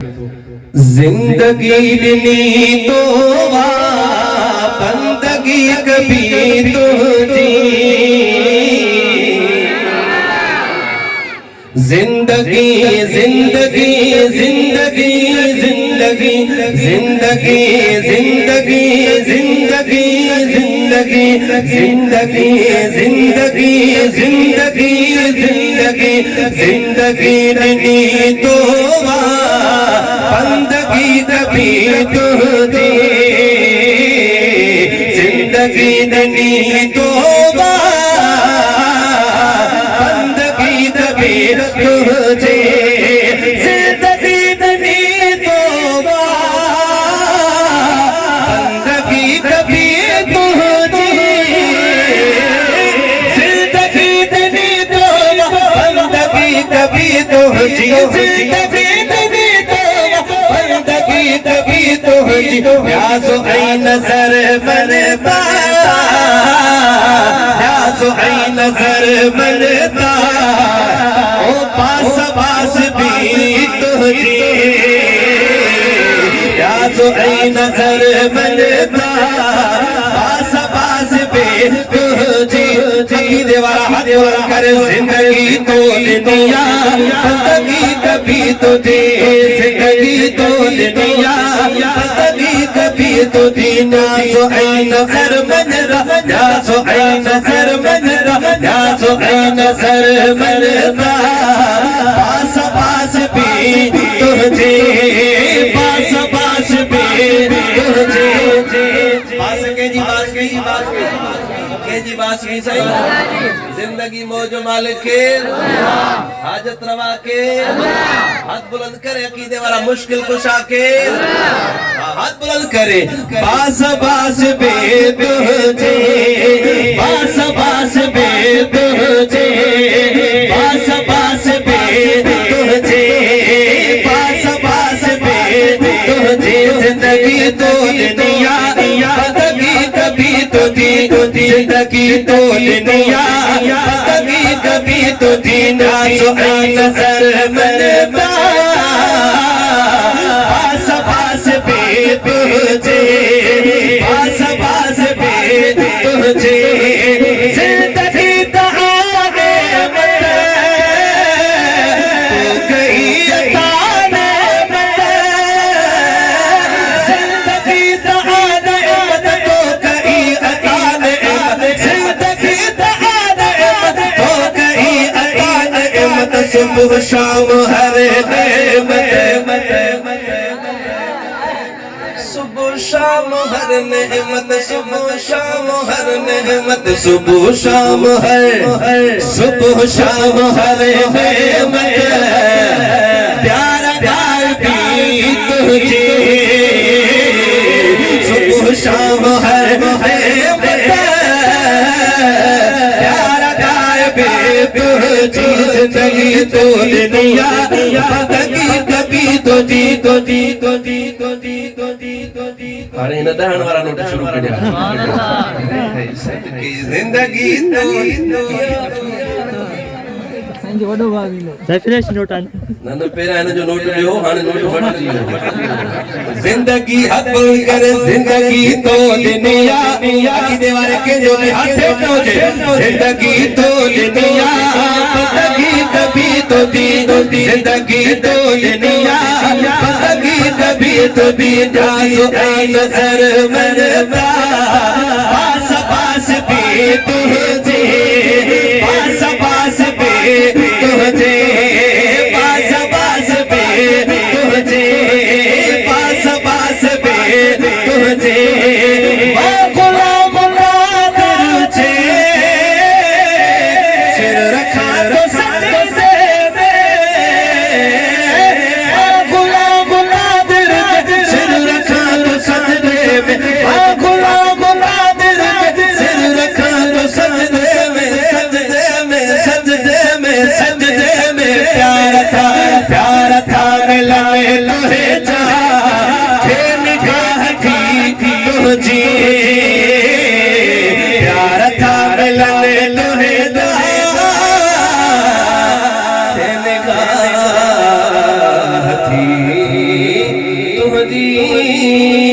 जिंदगी दिनी तो बंदगी कभी तुझी, जिंदगी जिंदगी जिंदगी जिंदगी जिंदगी जिंदगी जिंदगी जिंदगी जिंदगी जिंदगी जिंदगी जिंदगी जिंदगी नहीं तो बंदगी कभी तुझी, जिंदगी नहीं तो बंदगी कभी तुझे, जिंदगी नहीं तो बंदगी कभी तुझे, जिंदगी नहीं तो बंदगी कभी तुझे, जिंदगी कभी तुझी। प्यासो ऐ नजर बनता, प्यासो ऐ नजर बनता, ओ पास पास भी तुझी, प्यासो ऐ नजर बनता, पास पास भी तुझी। अकीदे वाला हाथ कर जिंदगी तो दुनिया, जिंदगी कभी तुझे, जिंदगी तो दुनिया, जिंदगी कभी तुझे। नाज़ो ऐ नज़र मनरा, नाज़ो ऐ नज़र मनरा, नाज़ो ऐ नज़र मनरा, पास पास भी तुझे, पास पास भी तुझे। पास के जी बात के जी बात के जी बात की सही। जिंदगी मौज मालिक के, हाजत रवा के, हाथ बुलंद करे अकीदे वाला मुश्किल कुशा के, हाथ बुलंद करे। बास बास बे तुझे, बास बास बे तुझे, बास बास बे तुझे, बास बास बे तुझे। जिंदगी तो दुनिया, जिंदगी कभी तुझी, जिंदगी तो दुनिया, जिंदगी कभी तुझी। नाज़ो ऐ नज़र मनता, पास पास भी तुझे, पास पास भी तुझे। जिंदगी का आगे मत तू गई ताने मत, जिंदगी का आगे मत तो गई अताने मत, जिंदगी का आगे मत तो गई अताने मत। सुबह शाम हर नेमत, सुबह शाम हर नेमत, सुबह शाम हर नेमत, सुबह शाम हर, सुबह शाम हर नेमत। प्यारा प्यार भी तुझे, सुबह शाम हर नेमत, प्यारा प्यार भी तुझे। जिंदगी तो दुनिया, जिंदगी कभी तुझी, तुझी तुझी तुझी तुझी तुझी। अरे इन दहन वाला नोट शुरू कर दिया। जिंदगी संजय वडो भागीलो फ्रेश नोट आने नंद पेरा है जो नोट लियो हाने नोट बट दियो। जिंदगी हबल कर जिंदगी तो दुनिया, अकीदे वाले के जो हाथे टोजे। जिंदगी तो दुनिया, जिंदगी कभी तो दी, जिंदगी तो दुनिया, जिंदगी कभी तो दी। नाज़ो ऐ नज़र मनता, पास पास भी तुझे, पास पास भी तुझे, पास पास भी तुझे, पास पास भी तुझे। गुलाम कादिर छे, सिर रखा तो सजदे में, गुलाम कादिर सिर रखा तो सजदे में, गुलाम कादिर सिर रखा तो सजदे में, सजदे में, सजदे में, सजदे में। प्यार था, प्यार था मिला में लोहे जा, थे निगाह थी तुझी, प्यार था मिला में लोहे जा, थे निगाह थी मदीना